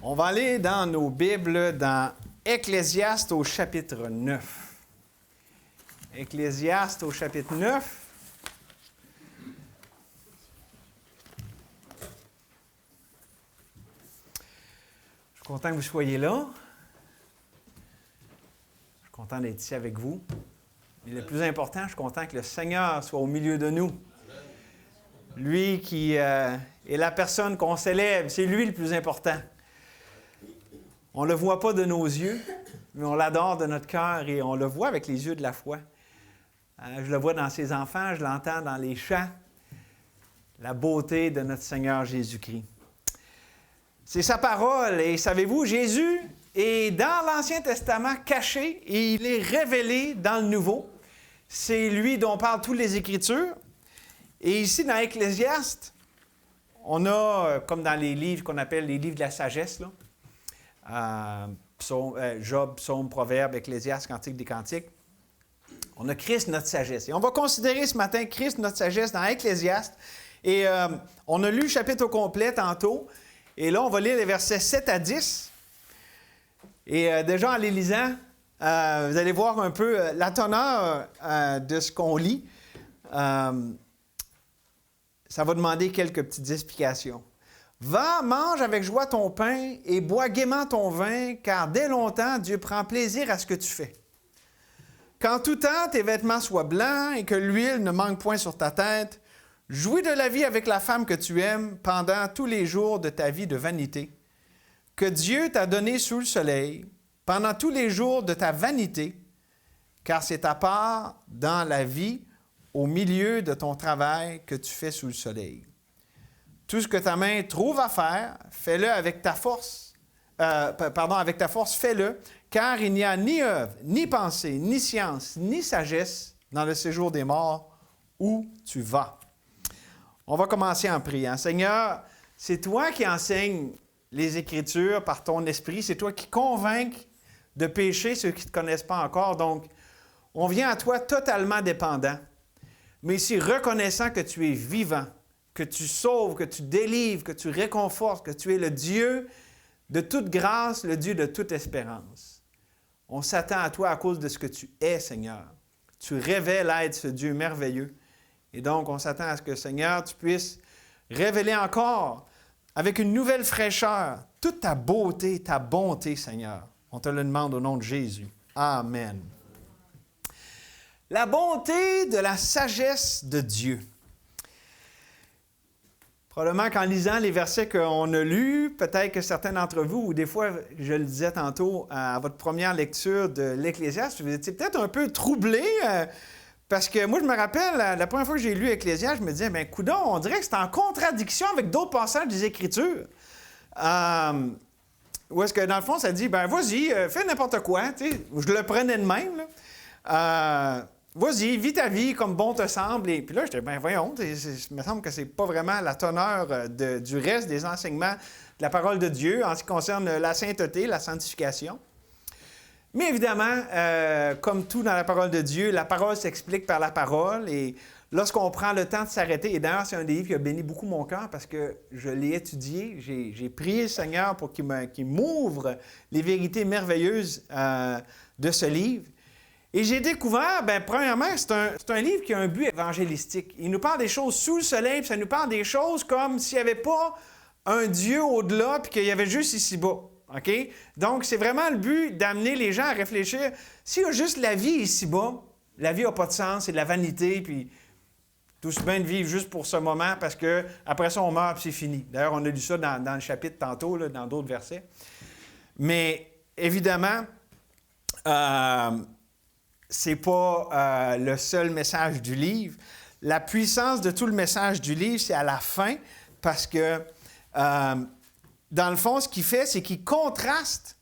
On va aller dans nos Bibles, dans Ecclésiaste au chapitre 9. Ecclésiaste au chapitre 9. Je suis content que vous soyez là. Je suis content d'être ici avec vous. Mais le plus important, je suis content que le Seigneur soit au milieu de nous. Lui qui est la personne qu'on célèbre, c'est lui le plus important. On ne le voit pas de nos yeux, mais on l'adore de notre cœur et on le voit avec les yeux de la foi. Je le vois dans ses enfants, je l'entends dans les chants. La beauté de notre Seigneur Jésus-Christ. C'est sa parole. Et savez-vous, Jésus est dans l'Ancien Testament caché et il est révélé dans le Nouveau. C'est lui dont parlent toutes les Écritures. Et ici, dans Ecclésiaste, on a, comme dans les livres qu'on appelle les livres de la sagesse, là, Job, Psaume, Proverbe, Ecclésiaste, Cantique des Cantiques, on a Christ, notre sagesse. Et on va considérer ce matin Christ, notre sagesse, dans Ecclésiaste. Et on a lu le chapitre au complet tantôt. Et là, on va lire les versets 7 à 10. Et déjà, en les lisant, vous allez voir un peu la teneur de ce qu'on lit. Ça va demander quelques petites explications. « Va, mange avec joie ton pain et bois gaiement ton vin, car dès longtemps, Dieu prend plaisir à ce que tu fais. Qu'en tout temps, tes vêtements soient blancs et que l'huile ne manque point sur ta tête, jouis de la vie avec la femme que tu aimes pendant tous les jours de ta vie de vanité, que Dieu t'a donné sous le soleil, pendant tous les jours de ta vanité, car c'est ta part dans la vie au milieu de ton travail que tu fais sous le soleil. Tout ce que ta main trouve à faire, fais-le avec ta force. Avec ta force, fais-le, car il n'y a ni œuvre, ni pensée, ni science, ni sagesse dans le séjour des morts où tu vas. » On va commencer en priant. Seigneur, c'est toi qui enseignes les Écritures par ton esprit. C'est toi qui convaincs de pécher ceux qui ne te connaissent pas encore. Donc, on vient à toi totalement dépendant, mais ici reconnaissant que tu es vivant, que tu sauves, que tu délivres, que tu réconfortes, que tu es le Dieu de toute grâce, le Dieu de toute espérance. On s'attend à toi à cause de ce que tu es, Seigneur. Tu révèles être ce Dieu merveilleux. Et donc, on s'attend à ce que, Seigneur, tu puisses révéler encore, avec une nouvelle fraîcheur, toute ta beauté, ta bonté, Seigneur. On te le demande au nom de Jésus. Amen. La bonté de la sagesse de Dieu. Probablement qu'en lisant les versets qu'on a lus, peut-être que certains d'entre vous, ou des fois, je le disais tantôt, à votre première lecture de l'Ecclésiaste, vous étiez peut-être un peu troublés, parce que moi, je me rappelle, la première fois que j'ai lu Ecclésiaste, je me disais, bien, coudonc, on dirait que c'est en contradiction avec d'autres passages des Écritures. Où est-ce que, dans le fond, ça dit, bien, vas-y, fais n'importe quoi, tu sais, je le prenais de même, là. Vas-y, vis ta vie comme bon te semble. Et puis là, j'étais, bien, voyons, il me semble que c'est pas vraiment la teneur du reste des enseignements de la parole de Dieu en ce qui concerne la sainteté, la sanctification. Mais évidemment, comme tout dans la parole de Dieu, la parole s'explique par la parole. Et lorsqu'on prend le temps de s'arrêter, et d'ailleurs, c'est un des livres qui a béni beaucoup mon cœur parce que je l'ai étudié, j'ai prié le Seigneur pour qu'il m'ouvre les vérités merveilleuses de ce livre. Et j'ai découvert, bien, premièrement, c'est un livre qui a un but évangélistique. Il nous parle des choses sous le soleil, puis ça nous parle des choses comme s'il n'y avait pas un Dieu au-delà, puis qu'il y avait juste ici-bas. OK? Donc, c'est vraiment le but d'amener les gens à réfléchir. S'il y a juste la vie ici-bas, la vie n'a pas de sens, c'est de la vanité, puis tout se bien de vivre juste pour ce moment, parce qu'après ça, on meurt, puis c'est fini. D'ailleurs, on a lu ça dans le chapitre tantôt, là, dans d'autres versets. Mais, évidemment, c'est pas le seul message du livre. La puissance de tout le message du livre, c'est à la fin, parce que, dans le fond, ce qu'il fait, c'est qu'il contraste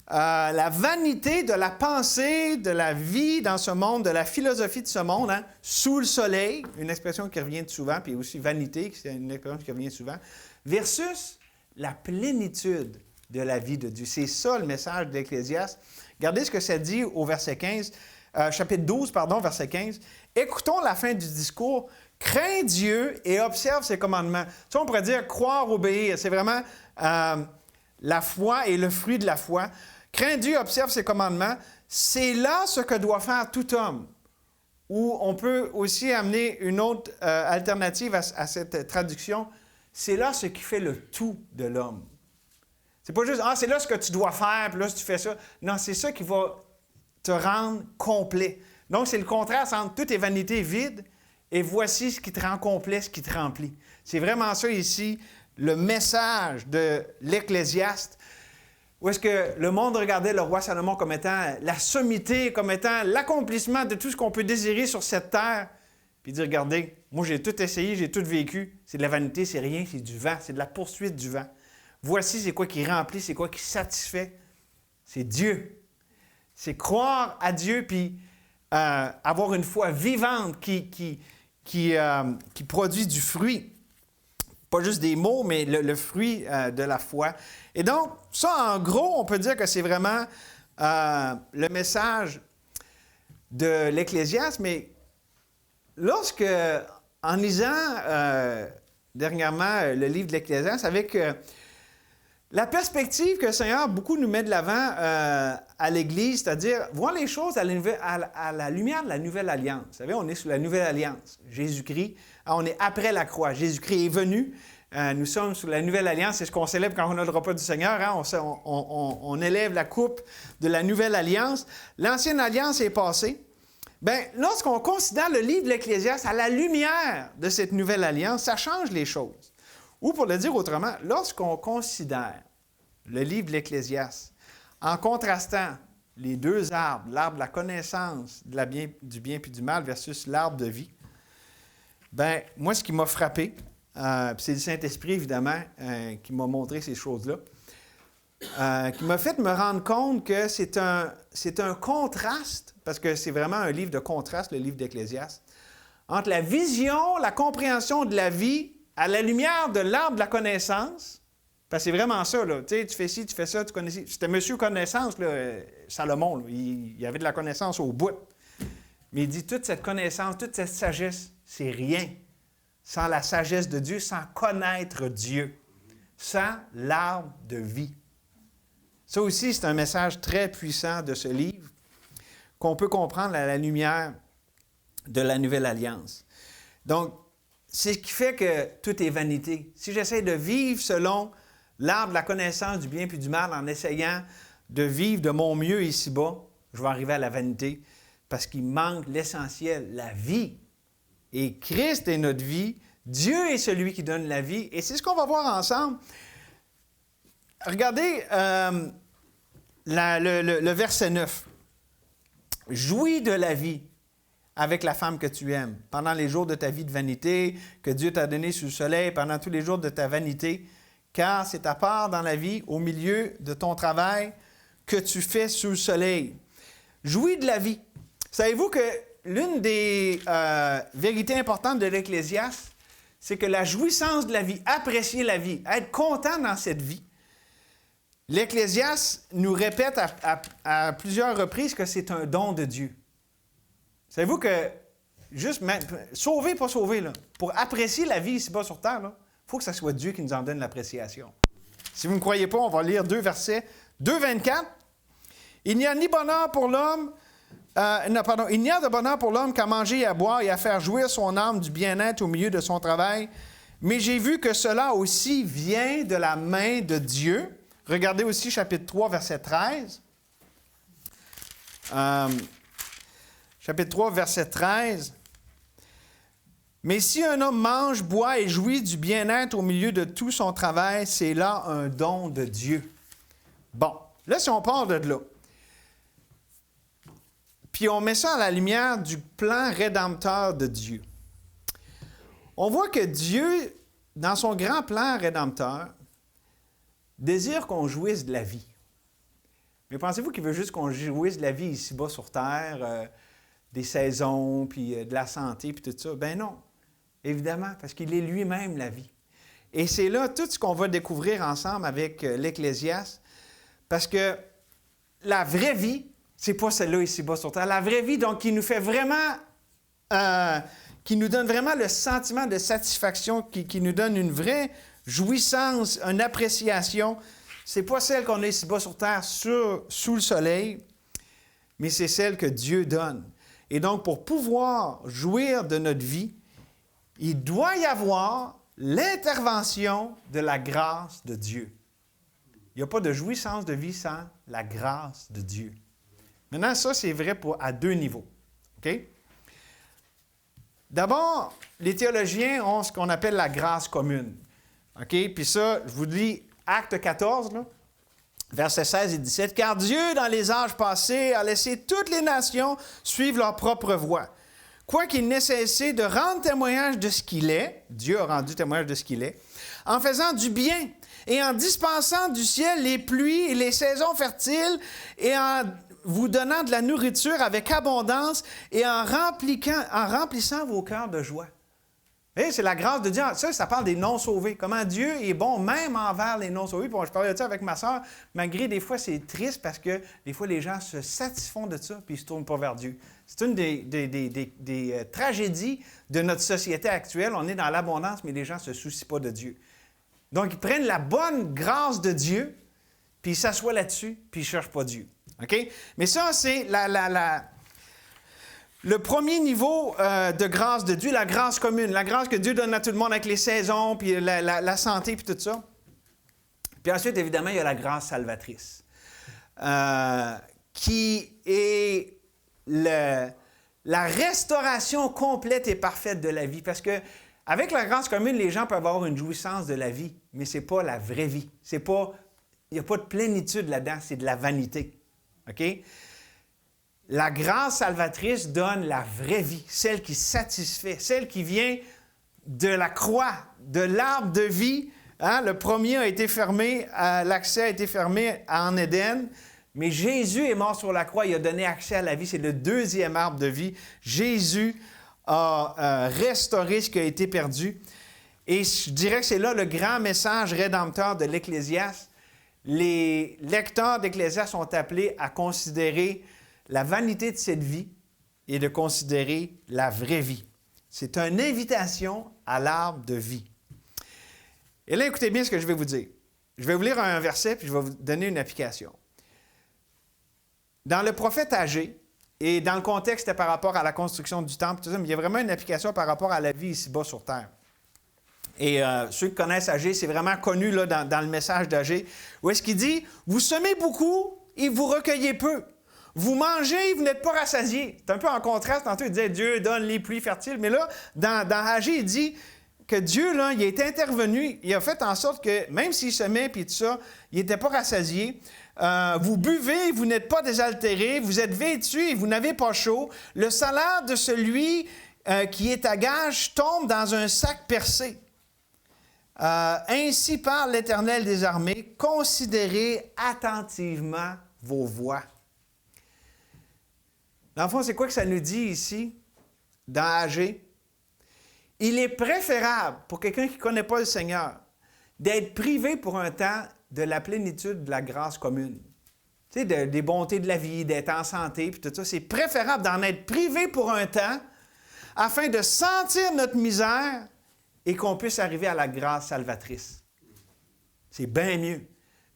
la vanité de la pensée, de la vie dans ce monde, de la philosophie de ce monde, hein, sous le soleil, une expression qui revient souvent, puis aussi vanité, c'est une expression qui revient souvent, versus la plénitude de la vie de Dieu. C'est ça le message de l'Ecclésiaste. Regardez ce que ça dit au verset 15. Chapitre 12, verset 15. « Écoutons la fin du discours. Crains Dieu et observe ses commandements. » Tu sais, on pourrait dire croire, obéir. C'est vraiment la foi et le fruit de la foi. Crains Dieu, observe ses commandements. C'est là ce que doit faire tout homme. Ou on peut aussi amener une autre alternative à cette traduction. C'est là ce qui fait le tout de l'homme. C'est pas juste, c'est là ce que tu dois faire, puis là, si tu fais ça. Non, c'est ça qui va te rendre complet. Donc, c'est le contraste entre toute vanité vide et voici ce qui te rend complet, ce qui te remplit. C'est vraiment ça ici, le message de l'Ecclésiaste, où est-ce que le monde regardait le roi Salomon comme étant la sommité, comme étant l'accomplissement de tout ce qu'on peut désirer sur cette terre, puis dire, regardez, moi j'ai tout essayé, j'ai tout vécu, c'est de la vanité, c'est rien, c'est du vent, c'est de la poursuite du vent. Voici c'est quoi qui remplit, c'est quoi qui satisfait, c'est Dieu. C'est croire à Dieu, puis avoir une foi vivante qui produit du fruit. Pas juste des mots, mais le fruit de la foi. Et donc, ça, en gros, on peut dire que c'est vraiment le message de l'Ecclésiaste, mais lorsque, en lisant dernièrement le livre de l'Ecclésiaste, avec la perspective que le Seigneur beaucoup nous met de l'avant à l'Église, c'est-à-dire voir les choses à la lumière de la Nouvelle Alliance. Vous savez, on est sous la Nouvelle Alliance. Jésus-Christ, on est après la croix. Jésus-Christ est venu. Nous sommes sous la Nouvelle Alliance. C'est ce qu'on célèbre quand on a le repas du Seigneur. Hein? On élève la coupe de la Nouvelle Alliance. L'Ancienne Alliance est passée. Bien, lorsqu'on considère le livre de l'Ecclésiaste à la lumière de cette Nouvelle Alliance, ça change les choses. Ou pour le dire autrement, lorsqu'on considère le livre de l'Ecclésiaste en contrastant les deux arbres, l'arbre de la connaissance du bien puis du mal versus l'arbre de vie, bien, moi, ce qui m'a frappé, c'est le Saint-Esprit, évidemment, qui m'a montré ces choses-là, qui m'a fait me rendre compte que c'est un contraste, parce que c'est vraiment un livre de contraste, le livre d'Ecclésiaste, entre la vision, la compréhension de la vie à la lumière de l'arbre de la connaissance, parce que c'est vraiment ça, là. Tu sais, tu fais ci, tu fais ça, tu connais ci. C'était Monsieur Connaissance, là, Salomon, là. Il avait de la connaissance au bout. Mais il dit, toute cette connaissance, toute cette sagesse, c'est rien sans la sagesse de Dieu, sans connaître Dieu, sans l'arbre de vie. Ça aussi, c'est un message très puissant de ce livre qu'on peut comprendre à la lumière de la Nouvelle Alliance. Donc, c'est ce qui fait que tout est vanité. Si j'essaie de vivre selon l'arbre de la connaissance du bien puis du mal en essayant de vivre de mon mieux ici-bas, je vais arriver à la vanité parce qu'il manque l'essentiel, la vie. Et Christ est notre vie. Dieu est celui qui donne la vie. Et c'est ce qu'on va voir ensemble. Regardez le verset 9. « Jouis de la vie avec la femme que tu aimes, pendant les jours de ta vie de vanité, que Dieu t'a donné sous le soleil, pendant tous les jours de ta vanité, car c'est ta part dans la vie, au milieu de ton travail, que tu fais sous le soleil. » Jouis de la vie. Savez-vous que l'une des vérités importantes de l'Ecclésiaste, c'est que la jouissance de la vie, apprécier la vie, être content dans cette vie, l'Ecclésiaste nous répète à plusieurs reprises que c'est un don de Dieu. Savez-vous que, juste sauver, pas sauver, là, pour apprécier la vie ici-bas sur terre, il faut que ce soit Dieu qui nous en donne l'appréciation. Si vous ne me croyez pas, on va lire 2 versets. 2,24. « Il n'y a ni bonheur pour l'homme, il n'y a de bonheur pour l'homme qu'à manger et à boire et à faire jouir son âme du bien-être au milieu de son travail. Mais j'ai vu que cela aussi vient de la main de Dieu. » Regardez aussi chapitre 3, verset 13. Chapitre 3, verset 13. « Mais si un homme mange, boit et jouit du bien-être au milieu de tout son travail, c'est là un don de Dieu. » Bon, là, si on part de là, puis on met ça à la lumière du plan rédempteur de Dieu, on voit que Dieu, dans son grand plan rédempteur, désire qu'on jouisse de la vie. Mais pensez-vous qu'il veut juste qu'on jouisse de la vie ici-bas sur terre, des saisons, puis de la santé, puis tout ça? Ben non, évidemment, parce qu'il est lui-même la vie. Et c'est là tout ce qu'on va découvrir ensemble avec l'Ecclésiaste, parce que la vraie vie, c'est pas celle-là ici-bas sur terre. La vraie vie, donc, qui nous fait vraiment, qui nous donne vraiment le sentiment de satisfaction, qui nous donne une vraie jouissance, une appréciation, Ce n'est pas celle qu'on a ici-bas sur terre, sous le soleil, mais c'est celle que Dieu donne. Et donc, pour pouvoir jouir de notre vie, il doit y avoir l'intervention de la grâce de Dieu. Il n'y a pas de jouissance de vie sans la grâce de Dieu. Maintenant, ça, c'est vrai à deux niveaux. OK? D'abord, les théologiens ont ce qu'on appelle la grâce commune. OK? Puis ça, je vous lis Acte 14, là, versets 16 et 17. « Car Dieu, dans les âges passés, a laissé toutes les nations suivre leur propre voie. Quoiqu'il n'ait cessé de rendre témoignage de ce qu'il est, Dieu a rendu témoignage de ce qu'il est, en faisant du bien et en dispensant du ciel les pluies et les saisons fertiles et en vous donnant de la nourriture avec abondance et en remplissant vos cœurs de joie. » Et c'est la grâce de Dieu. Ça parle des non-sauvés. Comment Dieu est bon même envers les non-sauvés. Bon, je parlais de ça avec ma soeur, malgré des fois c'est triste parce que des fois les gens se satisfont de ça puis ils ne se tournent pas vers Dieu. C'est une des tragédies de notre société actuelle. On est dans l'abondance, mais les gens ne se soucient pas de Dieu. Donc, ils prennent la bonne grâce de Dieu, puis ils s'assoient là-dessus, puis ils ne cherchent pas Dieu. OK? Mais ça, c'est le premier niveau de grâce de Dieu, la grâce commune, la grâce que Dieu donne à tout le monde avec les saisons, puis la santé, puis tout ça. Puis ensuite, évidemment, il y a la grâce salvatrice, qui est la restauration complète et parfaite de la vie. Parce que avec la grâce commune, les gens peuvent avoir une jouissance de la vie, mais ce n'est pas la vraie vie. Il n'y a pas de plénitude là-dedans, c'est de la vanité. OK? La grâce salvatrice donne la vraie vie, celle qui satisfait, celle qui vient de la croix, de l'arbre de vie. Hein? Le premier a été fermé, l'accès a été fermé en Éden, mais Jésus est mort sur la croix, il a donné accès à la vie, c'est le deuxième arbre de vie. Jésus a restauré ce qui a été perdu. Et je dirais que c'est là le grand message rédempteur de l'Ecclésiaste. Les lecteurs d'Ecclésiaste sont appelés à considérer la vanité de cette vie et de considérer la vraie vie. C'est une invitation à l'arbre de vie. Et là, écoutez bien ce que je vais vous dire. Je vais vous lire un verset, puis je vais vous donner une application. Dans le prophète Agé, et dans le contexte, c'était par rapport à la construction du temple, tout ça, mais il y a vraiment une application par rapport à la vie ici-bas sur terre. Et ceux qui connaissent Agé, c'est vraiment connu là, dans le message d'Agé, où est-ce qu'il dit « Vous semez beaucoup et vous recueillez peu. Vous mangez et vous n'êtes pas rassasiés. » C'est un peu en contraste. Tantôt, il disait « Dieu donne les pluies fertiles. » Mais là, dans Agé, il dit que Dieu, là, il est intervenu. Il a fait en sorte que, même s'il semait et tout ça, il n'était pas rassasié. Vous buvez et vous n'êtes pas désaltérés. Vous êtes vêtus et vous n'avez pas chaud. Le salaire de celui qui est à gage tombe dans un sac percé. Ainsi parle l'Éternel des armées, considérez attentivement vos voies. Dans le fond, c'est quoi que ça nous dit ici, dans Agé? Il est préférable pour quelqu'un qui ne connaît pas le Seigneur d'être privé pour un temps de la plénitude de la grâce commune. Tu sais, des bontés de la vie, d'être en santé, puis tout ça. C'est préférable d'en être privé pour un temps afin de sentir notre misère et qu'on puisse arriver à la grâce salvatrice. C'est bien mieux.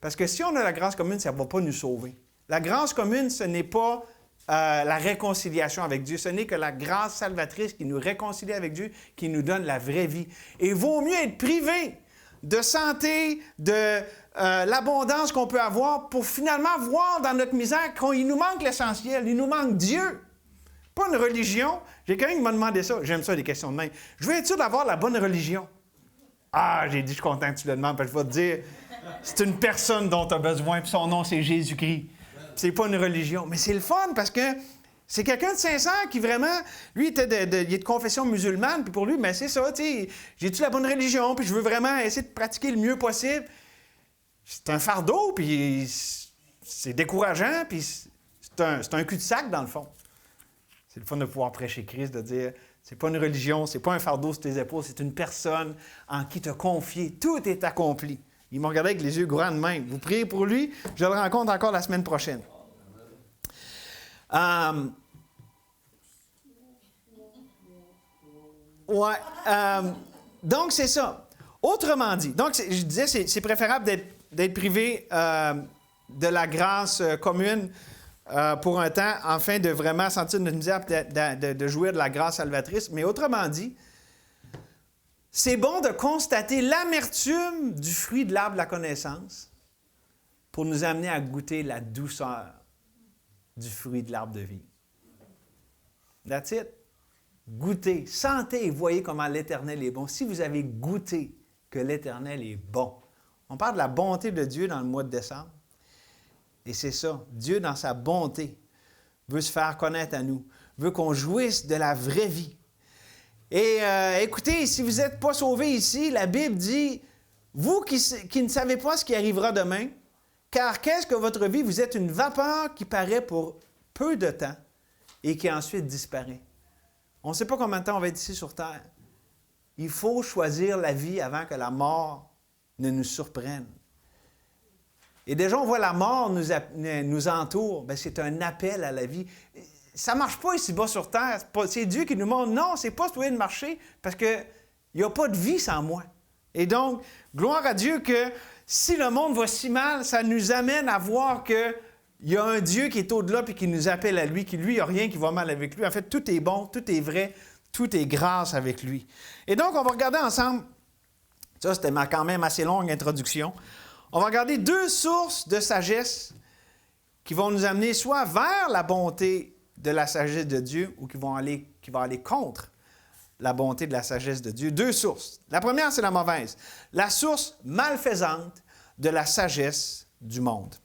Parce que si on a la grâce commune, ça ne va pas nous sauver. La grâce commune, ce n'est pas la réconciliation avec Dieu. Ce n'est que la grâce salvatrice qui nous réconcilie avec Dieu, qui nous donne la vraie vie. Et il vaut mieux être privé de santé, de l'abondance qu'on peut avoir pour finalement voir dans notre misère qu'il nous manque l'essentiel, il nous manque Dieu. Pas une religion. J'ai quelqu'un qui m'a demandé ça. J'aime ça, des questions de même. Je veux être sûr d'avoir la bonne religion. Ah, j'ai dit, je suis content que tu le demandes, parce que je vais te dire, c'est une personne dont tu as besoin, puis son nom, c'est Jésus-Christ. C'est pas une religion. Mais c'est le fun, parce que c'est quelqu'un de sincère qui vraiment, lui, il est de confession musulmane, puis pour lui, c'est ça, tu sais, j'ai-tu la bonne religion, puis je veux vraiment essayer de pratiquer le mieux possible. C'est un fardeau, puis c'est décourageant, puis c'est un cul-de-sac, dans le fond. C'est le fun de pouvoir prêcher Christ, de dire, c'est pas une religion, c'est pas un fardeau sur tes épaules, c'est une personne en qui te confier. Tout est accompli. Il m'a regardé avec les yeux grands de même. Vous priez pour lui, je le rencontre encore la semaine prochaine. Donc, c'est ça. Autrement dit, donc je disais, c'est préférable d'être d'être privé de la grâce commune pour un temps, afin de vraiment sentir notre misère, de jouir de la grâce salvatrice. Mais autrement dit, c'est bon de constater l'amertume du fruit de l'arbre de la connaissance pour nous amener à goûter la douceur du fruit de l'arbre de vie. That's it. Goûtez, sentez et voyez comment l'Éternel est bon. Si vous avez goûté que l'Éternel est bon. On parle de la bonté de Dieu dans le mois de décembre. Et c'est ça. Dieu, dans sa bonté, veut se faire connaître à nous, veut qu'on jouisse de la vraie vie. Et écoutez, si vous n'êtes pas sauvés ici, la Bible dit, vous qui ne savez pas ce qui arrivera demain, car qu'est-ce que votre vie? Vous êtes une vapeur qui paraît pour peu de temps et qui ensuite disparaît. On ne sait pas combien de temps on va être ici sur Terre. Il faut choisir la vie avant que la mort ne nous surprenne. Et déjà, on voit la mort nous entoure. Bien, c'est un appel à la vie. Ça ne marche pas ici-bas sur Terre. C'est Dieu qui nous montre, non, c'est pas ce moyen de marcher parce qu'il n'y a pas de vie sans moi. Et donc, gloire à Dieu que si le monde va si mal, ça nous amène à voir qu'il y a un Dieu qui est au-delà et qui nous appelle à lui, qui lui, il n'y a rien qui va mal avec lui. En fait, tout est bon, tout est vrai, tout est grâce avec lui. Et donc, on va regarder ensemble, ça c'était quand même assez longue introduction, on va regarder deux sources de sagesse qui vont nous amener soit vers la bonté de la sagesse de Dieu ou qui vont aller contre la bonté de la sagesse de Dieu. Deux sources. La première, c'est la mauvaise. La source malfaisante de la sagesse du monde.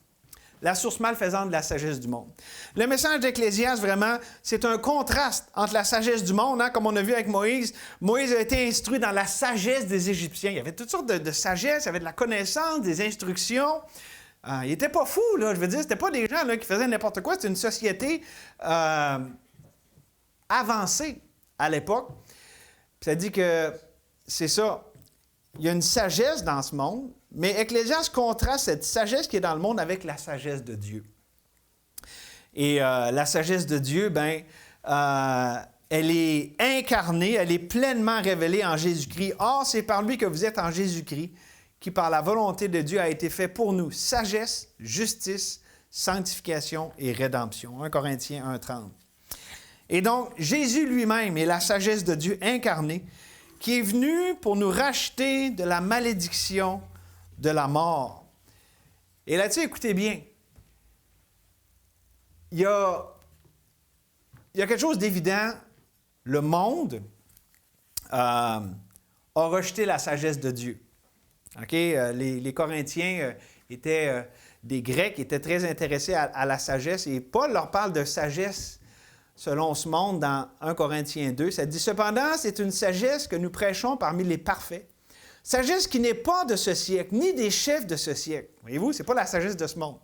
La source malfaisante de la sagesse du monde. Le message d'Ecclésiaste, vraiment, c'est un contraste entre la sagesse du monde, comme on a vu avec Moïse. Moïse a été instruit dans la sagesse des Égyptiens. Il y avait toutes sortes de sagesse, il y avait de la connaissance, des instructions. Il n'était pas fou, là, je veux dire, c'était pas des gens là, qui faisaient n'importe quoi. C'était une société avancée à l'époque. Puis ça dit que c'est ça. Il y a une sagesse dans ce monde, mais Ecclésiaste contraste cette sagesse qui est dans le monde avec la sagesse de Dieu. Et la sagesse de Dieu, elle est incarnée, elle est pleinement révélée en Jésus-Christ. Or, c'est par lui que vous êtes en Jésus-Christ, qui par la volonté de Dieu a été fait pour nous sagesse, justice, sanctification et rédemption. 1 Corinthiens 1,30. Et donc, Jésus lui-même est la sagesse de Dieu incarnée, qui est venu pour nous racheter de la malédiction de la mort. Et là-dessus, écoutez bien, il y a quelque chose d'évident. Le monde a rejeté la sagesse de Dieu. Okay? Les Corinthiens étaient des Grecs, étaient très intéressés à la sagesse, et Paul leur parle de sagesse selon ce monde, dans 1 Corinthiens 2, ça dit « Cependant, c'est une sagesse que nous prêchons parmi les parfaits. Sagesse qui n'est pas de ce siècle, ni des chefs de ce siècle. » Voyez-vous, ce n'est pas la sagesse de ce monde.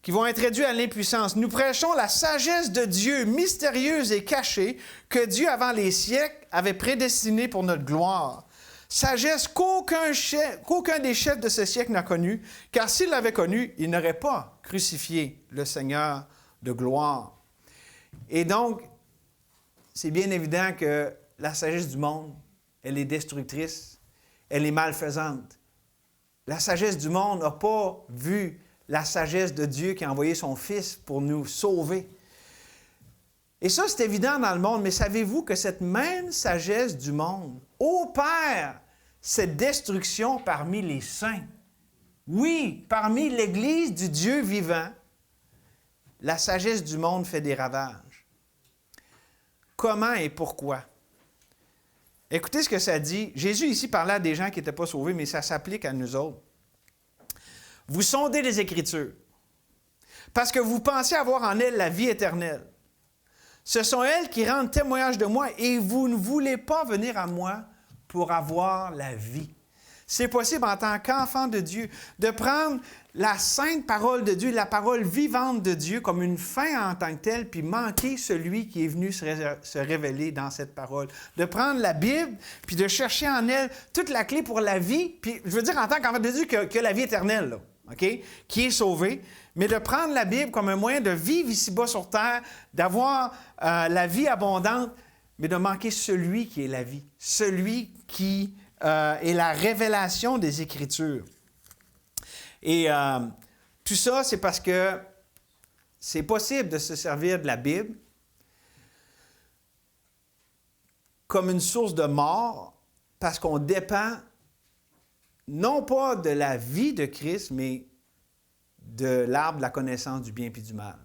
Qui vont être réduits à l'impuissance. Nous prêchons la sagesse de Dieu, mystérieuse et cachée, que Dieu, avant les siècles, avait prédestinée pour notre gloire. Sagesse qu'aucun des chefs de ce siècle n'a connue, car s'il l'avait connue, il n'aurait pas crucifié le Seigneur de gloire. Et donc, c'est bien évident que la sagesse du monde, elle est destructrice, elle est malfaisante. La sagesse du monde n'a pas vu la sagesse de Dieu qui a envoyé son Fils pour nous sauver. Et ça, c'est évident dans le monde, mais savez-vous que cette même sagesse du monde opère cette destruction parmi les saints? Oui, parmi l'Église du Dieu vivant, la sagesse du monde fait des ravages. Comment et pourquoi? Écoutez ce que ça dit. Jésus ici parlait à des gens qui n'étaient pas sauvés, mais ça s'applique à nous autres. Vous sondez les Écritures, parce que vous pensez avoir en elles la vie éternelle. Ce sont elles qui rendent témoignage de moi, et vous ne voulez pas venir à moi pour avoir la vie. C'est possible en tant qu'enfant de Dieu de prendre la sainte parole de Dieu, la parole vivante de Dieu comme une fin en tant que telle, puis manquer celui qui est venu se révéler dans cette parole. De prendre la Bible, puis de chercher en elle toute la clé pour la vie, puis je veux dire en tant qu'enfant de Dieu que la vie éternelle, là, okay? Qui est sauvée, mais de prendre la Bible comme un moyen de vivre ici-bas sur terre, d'avoir la vie abondante, mais de manquer celui qui est la vie, celui qui est la révélation des Écritures. Et tout ça, c'est parce que c'est possible de se servir de la Bible comme une source de mort parce qu'on dépend non pas de la vie de Christ, mais de l'arbre de la connaissance du bien et du mal.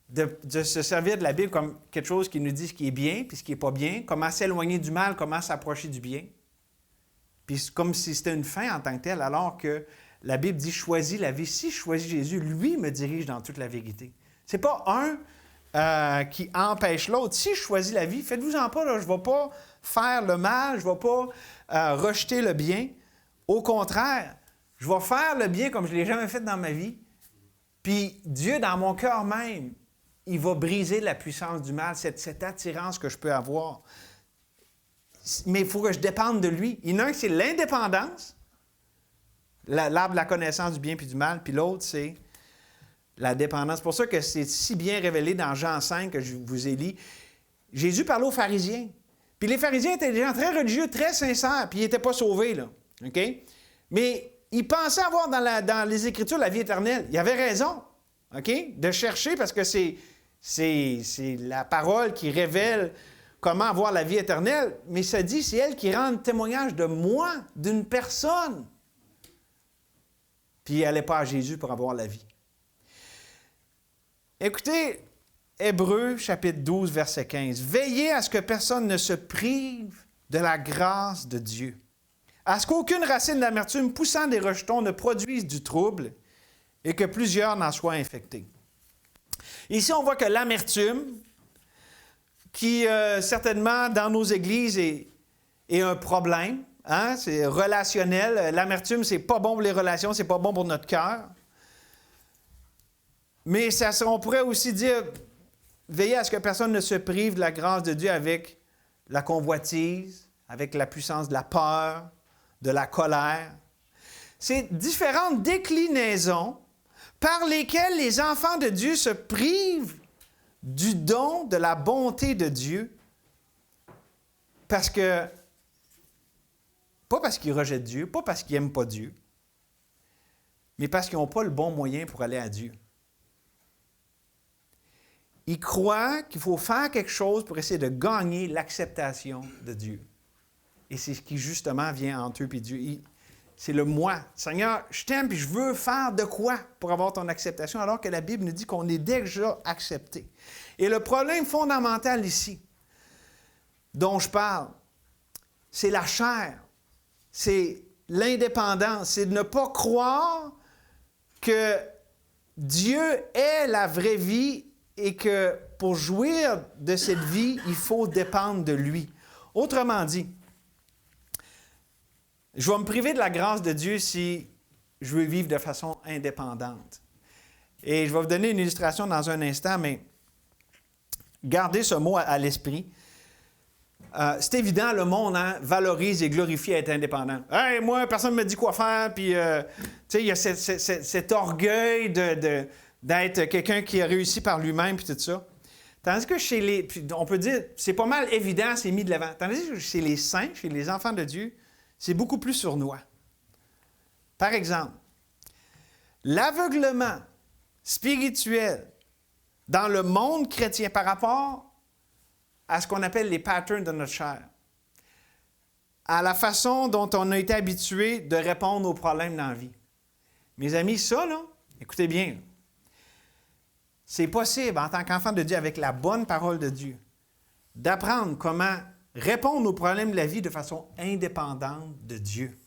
De se servir de la Bible comme quelque chose qui nous dit ce qui est bien puis ce qui n'est pas bien, comment s'éloigner du mal, comment s'approcher du bien. Puis comme si c'était une fin en tant que telle, alors que la Bible dit « choisis la vie ». Si je choisis Jésus, lui me dirige dans toute la vérité. Ce n'est pas un qui empêche l'autre. Si je choisis la vie, faites-vous-en pas, là, je ne vais pas faire le mal, je ne vais pas rejeter le bien. Au contraire, je vais faire le bien comme je ne l'ai jamais fait dans ma vie. Puis Dieu, dans mon cœur même, il va briser la puissance du mal, cette attirance que je peux avoir. Mais il faut que je dépende de lui. Il y en a un, c'est l'indépendance, l'arbre de la connaissance du bien et du mal, puis l'autre, c'est la dépendance. C'est pour ça que c'est si bien révélé dans Jean 5 que je vous ai lu. Jésus parlait aux pharisiens. Puis les pharisiens étaient des gens très religieux, très sincères, puis ils n'étaient pas sauvés, là. OK? Mais ils pensaient avoir dans les Écritures la vie éternelle. Ils avaient raison, OK? De chercher, parce que c'est la parole qui révèle comment avoir la vie éternelle, mais ça dit, c'est elle qui rend témoignage de moi, d'une personne. Puis elle n'est pas à Jésus pour avoir la vie. Écoutez, Hébreux, chapitre 12, verset 15. « Veillez à ce que personne ne se prive de la grâce de Dieu, à ce qu'aucune racine d'amertume poussant des rejetons ne produise du trouble et que plusieurs n'en soient infectés. » Ici, on voit que l'amertume, qui certainement dans nos églises est un problème, hein? C'est relationnel. L'amertume, c'est pas bon pour les relations, c'est pas bon pour notre cœur. Mais on pourrait aussi dire, veillez à ce que personne ne se prive de la grâce de Dieu avec la convoitise, avec la puissance de la peur, de la colère. C'est différentes déclinaisons par lesquelles les enfants de Dieu se privent du don de la bonté de Dieu, pas parce qu'ils rejettent Dieu, pas parce qu'ils n'aiment pas Dieu, mais parce qu'ils n'ont pas le bon moyen pour aller à Dieu. Ils croient qu'il faut faire quelque chose pour essayer de gagner l'acceptation de Dieu. Et c'est ce qui, justement, vient entre eux et Dieu. C'est le moi. Seigneur, je t'aime et je veux faire de quoi pour avoir ton acceptation, alors que la Bible nous dit qu'on est déjà accepté. Et le problème fondamental ici, dont je parle, c'est la chair, c'est l'indépendance, c'est de ne pas croire que Dieu est la vraie vie et que pour jouir de cette vie, il faut dépendre de lui. Autrement dit, je vais me priver de la grâce de Dieu si je veux vivre de façon indépendante. Et je vais vous donner une illustration dans un instant, mais gardez ce mot à l'esprit. C'est évident, le monde valorise et glorifie être indépendant. « Hey, moi, personne ne me dit quoi faire. » Puis, tu sais, il y a cet orgueil d'être quelqu'un qui a réussi par lui-même, puis tout ça. Tandis que puis on peut dire, c'est pas mal évident, c'est mis de l'avant. Tandis que chez les saints, chez les enfants de Dieu, c'est beaucoup plus sournois. Par exemple, l'aveuglement spirituel dans le monde chrétien par rapport à ce qu'on appelle les patterns de notre chair, à la façon dont on a été habitué de répondre aux problèmes dans la vie. Mes amis, ça, là, écoutez bien, c'est possible en tant qu'enfant de Dieu, avec la bonne parole de Dieu, d'apprendre comment répondre aux problèmes de la vie de façon indépendante de Dieu.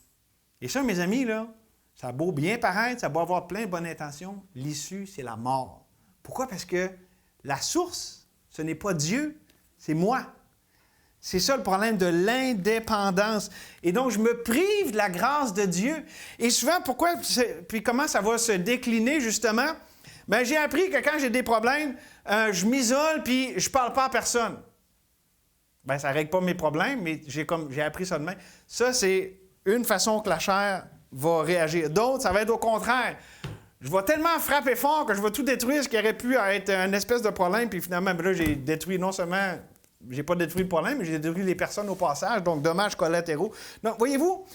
Et ça, mes amis, là, ça a beau bien paraître, ça a beau avoir plein de bonnes intentions, l'issue, c'est la mort. Pourquoi? Parce que la source, ce n'est pas Dieu, c'est moi. C'est ça le problème de l'indépendance. Et donc, je me prive de la grâce de Dieu. Et souvent, pourquoi? Puis comment ça va se décliner, justement? Bien, j'ai appris que quand j'ai des problèmes, je m'isole puis je ne parle pas à personne. Bien, ça ne règle pas mes problèmes, mais j'ai appris ça de même. Ça, c'est une façon que la chair va réagir. D'autres, ça va être au contraire. Je vais tellement frapper fort que je vais tout détruire ce qui aurait pu être une espèce de problème, puis finalement, là, j'ai détruit non seulement, j'ai pas détruit le problème, mais j'ai détruit les personnes au passage, donc dommages collatéraux. Donc, voyez-vous,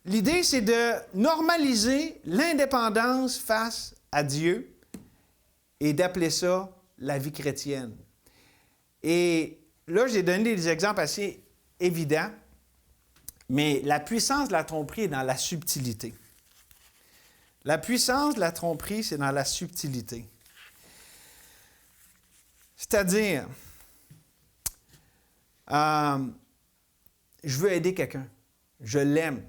l'idée, c'est de normaliser l'indépendance face à Dieu et d'appeler ça la vie chrétienne. Et là, j'ai donné des exemples assez évidents, mais la puissance de la tromperie est dans la subtilité. La puissance de la tromperie, c'est dans la subtilité. C'est-à-dire, je veux aider quelqu'un. Je l'aime.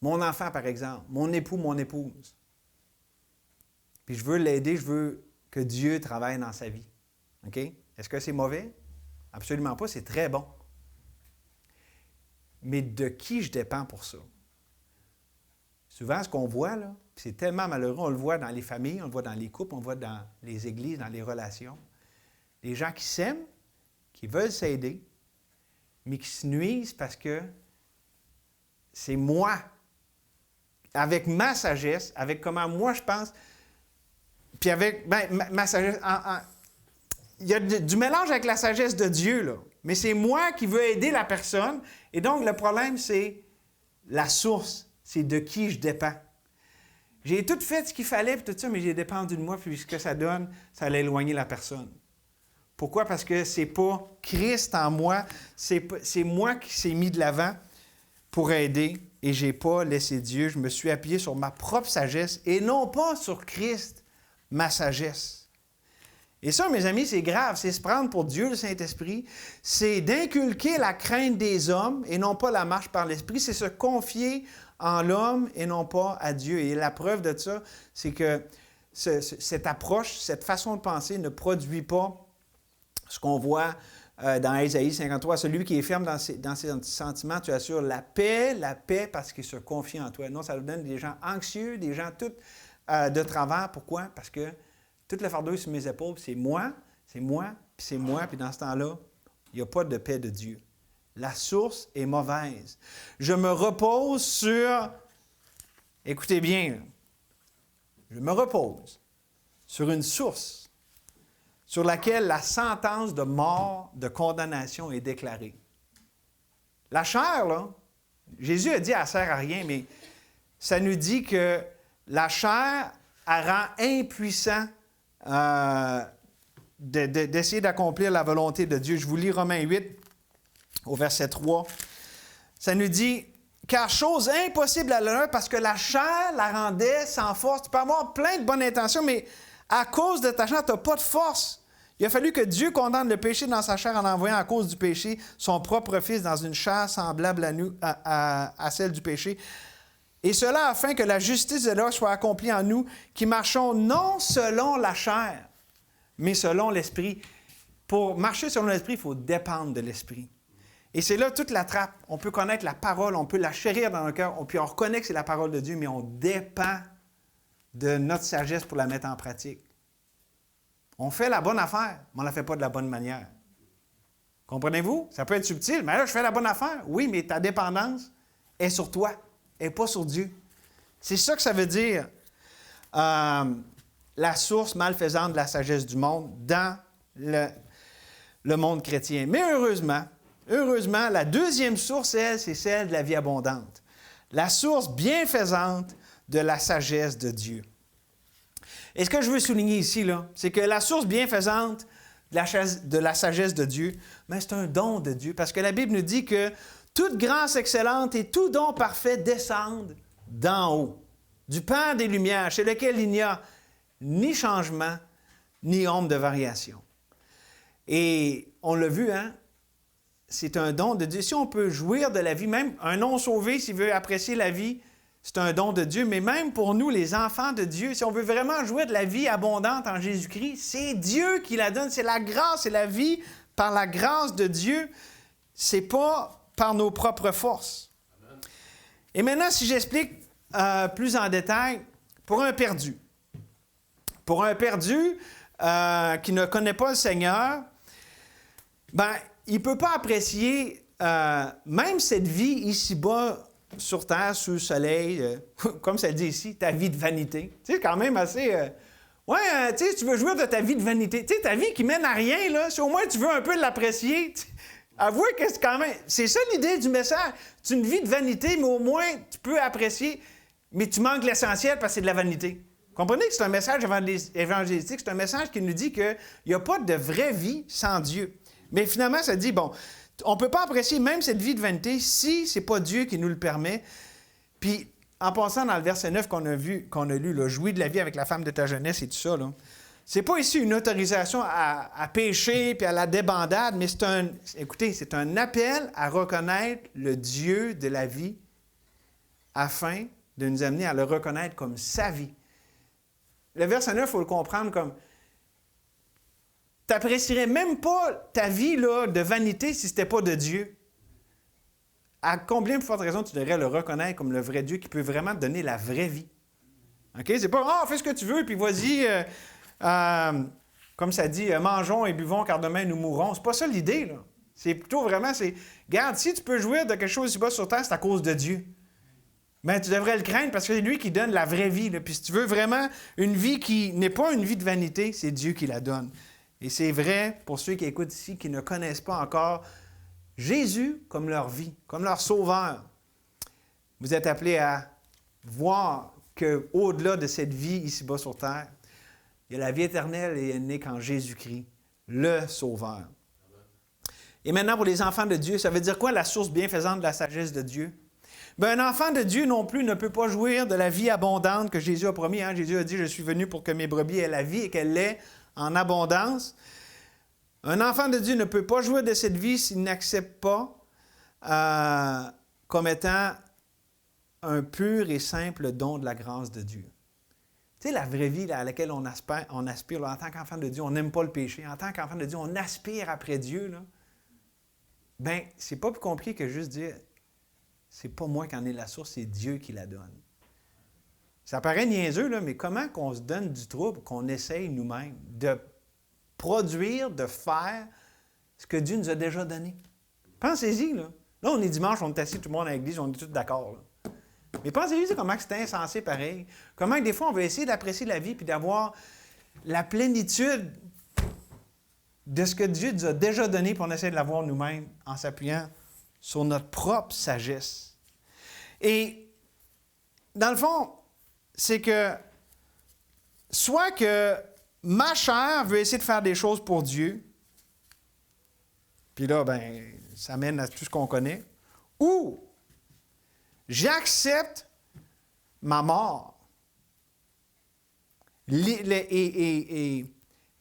Mon enfant, par exemple. Mon époux, mon épouse. Puis je veux l'aider, je veux que Dieu travaille dans sa vie. OK? Est-ce que c'est mauvais? Absolument pas, c'est très bon. Mais de qui je dépends pour ça? Souvent, ce qu'on voit, là, c'est tellement malheureux, on le voit dans les familles, on le voit dans les couples, on le voit dans les églises, dans les relations. Des gens qui s'aiment, qui veulent s'aider, mais qui se nuisent parce que c'est moi, avec ma sagesse, avec comment moi je pense, puis avec ma sagesse. Il y a du mélange avec la sagesse de Dieu, là. Mais c'est moi qui veux aider la personne. Et donc, le problème, c'est la source. C'est de qui je dépends. J'ai tout fait ce qu'il fallait, puis tout ça, mais j'ai dépendu de moi, puis ce que ça donne, ça allait éloigner la personne. Pourquoi? Parce que c'est pas Christ en moi, c'est moi qui s'est mis de l'avant pour aider, et je n'ai pas laissé Dieu. Je me suis appuyé sur ma propre sagesse, et non pas sur Christ, ma sagesse. Et ça, mes amis, c'est grave. C'est se prendre pour Dieu, le Saint-Esprit. C'est d'inculquer la crainte des hommes et non pas la marche par l'Esprit. C'est se confier en l'homme et non pas à Dieu. Et la preuve de ça, c'est que cette approche, cette façon de penser ne produit pas ce qu'on voit dans Ésaïe 53. Celui qui est ferme dans ses sentiments, tu assures la paix parce qu'il se confie en toi. Non, ça nous donne des gens anxieux, des gens tout de travers. Pourquoi? Parce que tout le fardeau est sur mes épaules, c'est moi, puis dans ce temps-là, il n'y a pas de paix de Dieu. La source est mauvaise. Je me repose sur, écoutez bien, je me repose sur une source sur laquelle la sentence de mort, de condamnation est déclarée. La chair, là, Jésus a dit, elle ne sert à rien, mais ça nous dit que la chair, elle rend impuissant d'essayer d'accomplir la volonté de Dieu. Je vous lis Romains 8, au verset 3. Ça nous dit, « Car chose impossible à l'homme, parce que la chair la rendait sans force. » Tu peux avoir plein de bonnes intentions, mais à cause de ta chair, tu n'as pas de force. Il a fallu que Dieu condamne le péché dans sa chair en envoyant à cause du péché son propre Fils dans une chair semblable à celle du péché. Et cela afin que la justice de l'homme soit accomplie en nous, qui marchons non selon la chair, mais selon l'Esprit. Pour marcher selon l'Esprit, il faut dépendre de l'Esprit. Et c'est là toute la trappe. On peut connaître la parole, on peut la chérir dans le cœur, puis on reconnaît que c'est la parole de Dieu, mais on dépend de notre sagesse pour la mettre en pratique. On fait la bonne affaire, mais on ne la fait pas de la bonne manière. Comprenez-vous? Ça peut être subtil, mais là, je fais la bonne affaire. Oui, mais ta dépendance est sur toi. Et pas sur Dieu. C'est ça que ça veut dire, la source malfaisante de la sagesse du monde dans le monde chrétien. Mais heureusement, la deuxième source, elle, c'est celle de la vie abondante. La source bienfaisante de la sagesse de Dieu. Et ce que je veux souligner ici, là, c'est que la source bienfaisante de la sagesse de Dieu, bien, c'est un don de Dieu. Parce que la Bible nous dit que toute grâce excellente et tout don parfait descendent d'en haut, du Père des Lumières, chez lequel il n'y a ni changement, ni ombre de variation. Et on l'a vu, hein? C'est un don de Dieu. Si on peut jouir de la vie, même un non-sauvé, s'il veut apprécier la vie, c'est un don de Dieu. Mais même pour nous, les enfants de Dieu, si on veut vraiment jouir de la vie abondante en Jésus-Christ, c'est Dieu qui la donne. C'est la grâce, c'est la vie par la grâce de Dieu. C'est pas par nos propres forces. Et maintenant, si j'explique plus en détail, pour un perdu qui ne connaît pas le Seigneur, ben, il ne peut pas apprécier même cette vie ici-bas, sur terre, sous le soleil, comme ça le dit ici, ta vie de vanité. Tu sais, quand même assez... tu sais, tu veux jouir de ta vie de vanité. Tu sais, ta vie qui mène à rien, là, si au moins tu veux un peu l'apprécier, Avouez que c'est quand même... C'est ça l'idée du message. C'est une vie de vanité, mais au moins, tu peux apprécier, mais tu manques l'essentiel parce que c'est de la vanité. Comprenez que c'est un message évangélistique, c'est un message qui nous dit qu'il n'y a pas de vraie vie sans Dieu. Mais finalement, ça dit, bon, on ne peut pas apprécier même cette vie de vanité si ce n'est pas Dieu qui nous le permet. Puis, en passant dans le verset 9 qu'on a lu, là, « Jouis de la vie avec la femme de ta jeunesse » et tout ça, là, c'est pas ici une autorisation à pécher puis à la débandade, mais c'est un appel à reconnaître le Dieu de la vie afin de nous amener à le reconnaître comme sa vie. Le verset 9, il faut le comprendre comme tu n'apprécierais même pas ta vie là, de vanité si ce n'était pas de Dieu. À combien de fortes raisons tu devrais le reconnaître comme le vrai Dieu qui peut vraiment te donner la vraie vie? OK? C'est pas « fais ce que tu veux, puis vas-y, comme ça dit, mangeons et buvons, car demain nous mourrons. » C'est pas ça l'idée, là. C'est plutôt vraiment, regarde, si tu peux jouir de quelque chose ici-bas sur terre, c'est à cause de Dieu. Mais tu devrais le craindre parce que c'est lui qui donne la vraie vie, là. Puis si tu veux vraiment une vie qui n'est pas une vie de vanité, c'est Dieu qui la donne. Et c'est vrai pour ceux qui écoutent ici, qui ne connaissent pas encore Jésus comme leur vie, comme leur sauveur. Vous êtes appelés à voir qu'au-delà de cette vie ici-bas sur terre, il y a la vie éternelle et elle n'est qu'en Jésus-Christ, le Sauveur. Et maintenant, pour les enfants de Dieu, ça veut dire quoi la source bienfaisante de la sagesse de Dieu? Bien, un enfant de Dieu non plus ne peut pas jouir de la vie abondante que Jésus a promis. Hein? Jésus a dit, « Je suis venu pour que mes brebis aient la vie et qu'elle l'ait en abondance. » Un enfant de Dieu ne peut pas jouir de cette vie s'il n'accepte pas comme étant un pur et simple don de la grâce de Dieu. Tu sais, la vraie vie là, à laquelle on aspire là, en tant qu'enfant de Dieu, on n'aime pas le péché. En tant qu'enfant de Dieu, on aspire après Dieu. Là. Bien, c'est pas plus compliqué que juste dire, c'est pas moi qui en ai la source, c'est Dieu qui la donne. Ça paraît niaiseux, là, mais comment qu'on se donne du trouble, qu'on essaye nous-mêmes de produire, de faire ce que Dieu nous a déjà donné. Pensez-y, là. Là, on est dimanche, on est assis tout le monde à l'église, on est tous d'accord, là. Mais pensez-y comment c'est insensé pareil. Comment des fois on veut essayer d'apprécier la vie puis d'avoir la plénitude de ce que Dieu nous a déjà donné, puis on essaie de l'avoir nous-mêmes en s'appuyant sur notre propre sagesse. Et dans le fond, c'est que soit que ma chair veut essayer de faire des choses pour Dieu, puis là, ben, ça mène à tout ce qu'on connaît, ou j'accepte ma mort et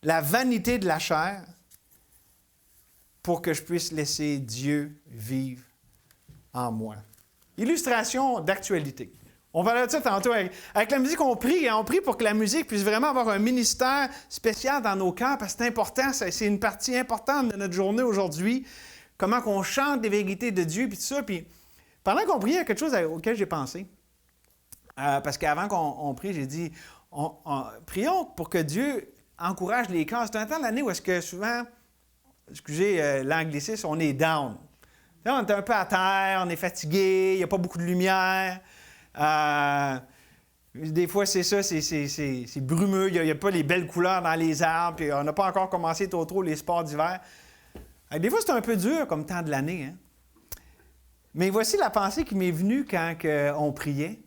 la vanité de la chair pour que je puisse laisser Dieu vivre en moi. Illustration d'actualité. On parlait de ça tantôt. Avec la musique, on prie pour que la musique puisse vraiment avoir un ministère spécial dans nos cœurs, parce que c'est important, c'est une partie importante de notre journée aujourd'hui, comment qu'on chante les vérités de Dieu, puis tout ça, puis pendant qu'on priait, il y a quelque chose auquel j'ai pensé. Parce qu'avant qu'on prie, j'ai dit, prions pour que Dieu encourage les cœurs. C'est un temps de l'année où est-ce que souvent, excusez l'anglicisme, on est down. Là, on est un peu à terre, on est fatigué, il n'y a pas beaucoup de lumière. Des fois, c'est ça, c'est brumeux, il n'y a pas les belles couleurs dans les arbres, puis on n'a pas encore commencé trop les sports d'hiver. Des fois, c'est un peu dur comme temps de l'année, hein? Mais voici la pensée qui m'est venue quand on priait.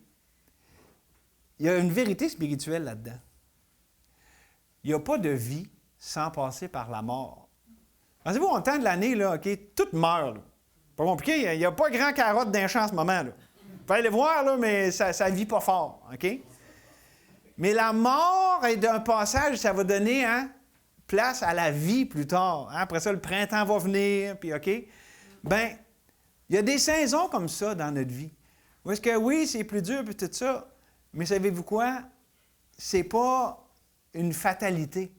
Il y a une vérité spirituelle là-dedans. Il n'y a pas de vie sans passer par la mort. Pensez-vous, en temps de l'année, là, OK, tout meurt. Là. Pas compliqué, il n'y a pas grand carotte d'un champ en ce moment. Là. Vous pouvez aller voir, là, mais ça ne vit pas fort. OK? Mais la mort est d'un passage, ça va donner place à la vie plus tard. Hein? Après ça, le printemps va venir, puis OK? Bien, il y a des saisons comme ça dans notre vie. Où est-ce que oui, c'est plus dur, puis tout ça, mais savez-vous quoi? C'est pas une fatalité.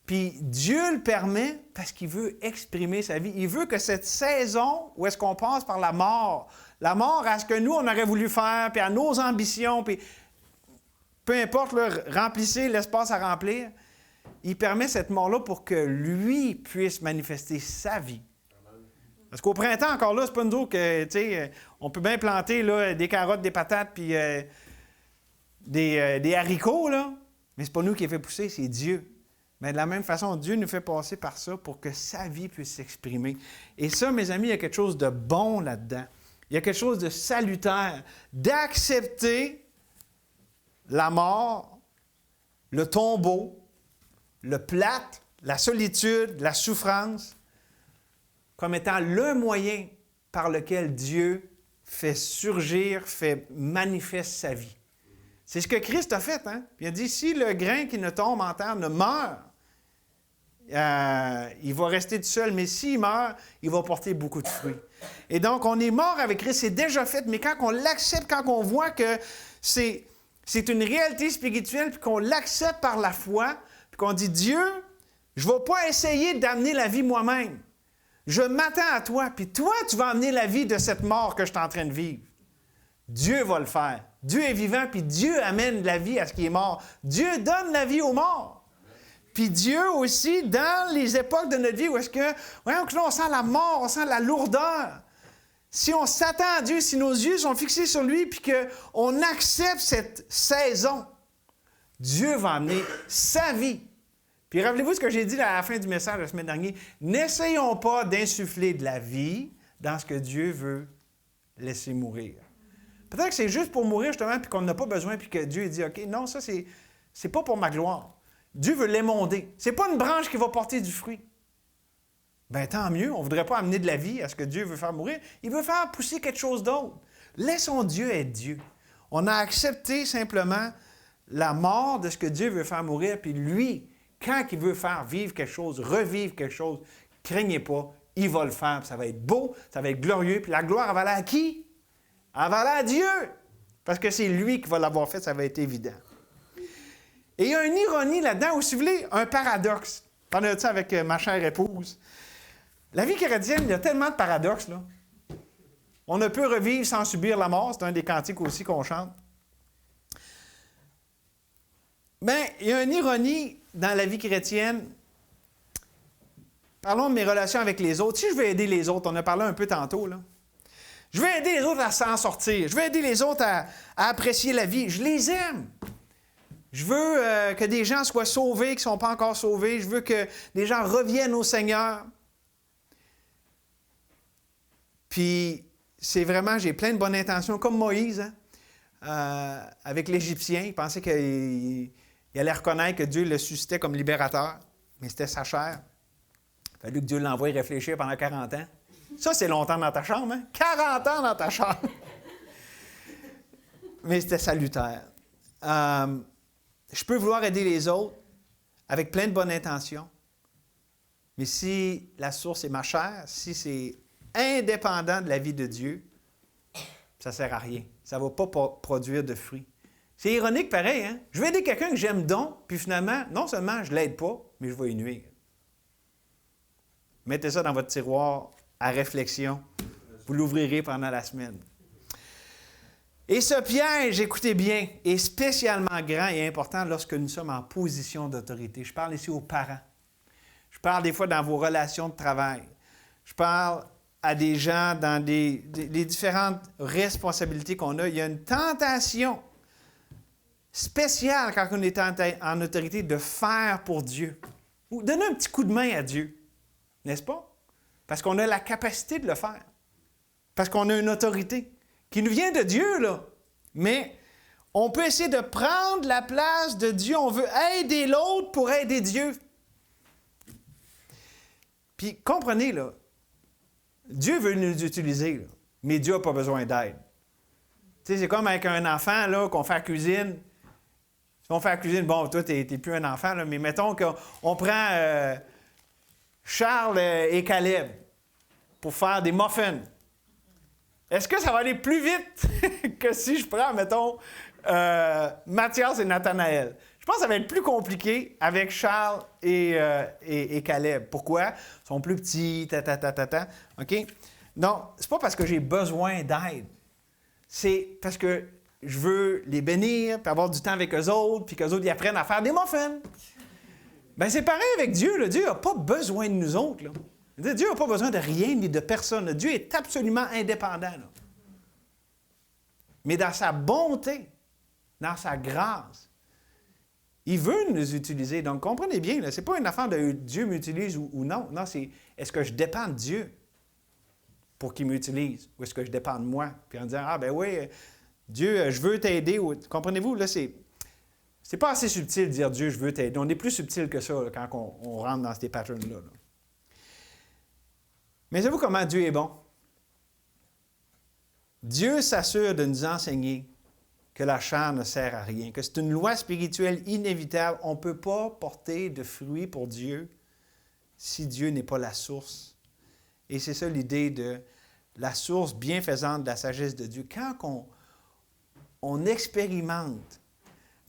Puis Dieu le permet parce qu'il veut exprimer sa vie. Il veut que cette saison où est-ce qu'on passe par la mort à ce que nous, on aurait voulu faire, puis à nos ambitions, puis peu importe, là, remplissez l'espace à remplir, il permet cette mort-là pour que lui puisse manifester sa vie. Parce qu'au printemps, encore là, c'est pas nous autres que, tu sais, on peut bien planter là, des carottes, des patates, puis des haricots, là, mais c'est pas nous qui les fait pousser, c'est Dieu. Mais de la même façon, Dieu nous fait passer par ça pour que sa vie puisse s'exprimer. Et ça, mes amis, il y a quelque chose de bon là-dedans. Il y a quelque chose de salutaire d'accepter la mort, le tombeau, le plâtre, la solitude, la souffrance, comme étant le moyen par lequel Dieu fait surgir, fait manifeste sa vie. C'est ce que Christ a fait. Hein? Il a dit, si le grain qui ne tombe en terre ne meurt, il va rester tout seul, mais s'il meurt, il va porter beaucoup de fruits. Et donc, on est mort avec Christ, c'est déjà fait, mais quand on l'accepte, quand on voit que c'est une réalité spirituelle, puis qu'on l'accepte par la foi, puis qu'on dit, Dieu, je ne vais pas essayer d'amener la vie moi-même. Je m'attends à toi, puis toi, tu vas amener la vie de cette mort que je suis en train de vivre. Dieu va le faire. Dieu est vivant, puis Dieu amène la vie à ce qui est mort. Dieu donne la vie aux morts. Puis Dieu aussi, dans les époques de notre vie où est-ce que, voyons que là, on sent la mort, on sent la lourdeur. Si on s'attend à Dieu, si nos yeux sont fixés sur lui, puis qu'on accepte cette saison, Dieu va amener sa vie. Puis rappelez-vous ce que j'ai dit à la fin du message la semaine dernière. N'essayons pas d'insuffler de la vie dans ce que Dieu veut laisser mourir. Peut-être que c'est juste pour mourir, justement, puis qu'on n'a pas besoin, puis que Dieu dit, OK, non, ça, c'est pas pour ma gloire. Dieu veut l'émonder. C'est pas une branche qui va porter du fruit. Bien, tant mieux. On ne voudrait pas amener de la vie à ce que Dieu veut faire mourir. Il veut faire pousser quelque chose d'autre. Laissons Dieu être Dieu. On a accepté simplement la mort de ce que Dieu veut faire mourir, puis lui, quand il veut faire vivre quelque chose, revivre quelque chose, craignez pas, il va le faire, puis ça va être beau, ça va être glorieux, puis la gloire, elle va aller à qui? Elle va aller à Dieu, parce que c'est lui qui va l'avoir fait, ça va être évident. Et il y a une ironie là-dedans, ou si vous voulez, un paradoxe. Je parlais de ça avec ma chère épouse. La vie chrétienne, il y a tellement de paradoxes, là. On ne peut revivre sans subir la mort, c'est un des cantiques aussi qu'on chante. Mais il y a une ironie dans la vie chrétienne. Parlons de mes relations avec les autres. Si je veux aider les autres, on a parlé un peu tantôt, là. Je veux aider les autres à s'en sortir. Je veux aider les autres à apprécier la vie. Je les aime. Je veux que des gens soient sauvés qui ne sont pas encore sauvés. Je veux que des gens reviennent au Seigneur. Puis, c'est vraiment, j'ai plein de bonnes intentions, comme Moïse, hein, avec l'Égyptien. Il pensait qu'il allait reconnaître que Dieu le suscitait comme libérateur, mais c'était sa chair. Il a fallu que Dieu l'envoie réfléchir pendant 40 ans. Ça, c'est longtemps dans ta chambre, hein? 40 ans dans ta chambre! Mais c'était salutaire. Je peux vouloir aider les autres avec plein de bonnes intentions, mais si la source est ma chair, si c'est indépendant de la vie de Dieu, ça ne sert à rien. Ça ne va pas produire de fruits. C'est ironique pareil, hein? Je vais aider quelqu'un que j'aime donc, puis finalement, non seulement je ne l'aide pas, mais je vais y nuire. Mettez ça dans votre tiroir à réflexion. Vous l'ouvrirez pendant la semaine. Et ce piège, écoutez bien, est spécialement grand et important lorsque nous sommes en position d'autorité. Je parle ici aux parents. Je parle des fois dans vos relations de travail. Je parle à des gens dans les différentes responsabilités qu'on a. Il y a une tentation spéciale quand on est en autorité de faire pour Dieu. Ou donner un petit coup de main à Dieu. N'est-ce pas? Parce qu'on a la capacité de le faire. Parce qu'on a une autorité qui nous vient de Dieu, là. Mais on peut essayer de prendre la place de Dieu. On veut aider l'autre pour aider Dieu. Puis, comprenez, là, Dieu veut nous utiliser, là, mais Dieu n'a pas besoin d'aide. Tu sais, c'est comme avec un enfant, là, qu'on fait la cuisine. Si on fait la cuisine, bon, toi, tu n'es plus un enfant, là, mais mettons qu'on prend Charles et Caleb pour faire des muffins. Est-ce que ça va aller plus vite que si je prends, mettons, Mathias et Nathanaël? Je pense que ça va être plus compliqué avec Charles et Caleb. Pourquoi? Ils sont plus petits, OK? Donc, c'est pas parce que j'ai besoin d'aide. C'est parce que je veux les bénir, puis avoir du temps avec eux autres, puis qu'eux autres, ils apprennent à faire des muffins. Bien, c'est pareil avec Dieu. Là. Dieu n'a pas besoin de nous autres. Là. Dieu n'a pas besoin de rien ni de personne. Là. Dieu est absolument indépendant. Là. Mais dans sa bonté, dans sa grâce, Il veut nous utiliser. Donc, comprenez bien, ce n'est pas une affaire de Dieu m'utilise ou non. Non, c'est est-ce que je dépends de Dieu pour qu'il m'utilise ou est-ce que je dépends de moi? Puis en disant, ah ben oui, Dieu, je veux t'aider. Comprenez-vous, là, c'est pas assez subtil de dire Dieu, je veux t'aider. On est plus subtil que ça là, quand on rentre dans ces patterns-là. Là. Mais savez-vous comment Dieu est bon? Dieu s'assure de nous enseigner que la chair ne sert à rien, que c'est une loi spirituelle inévitable. On ne peut pas porter de fruits pour Dieu si Dieu n'est pas la source. Et c'est ça l'idée de la source bienfaisante de la sagesse de Dieu. Quand on expérimente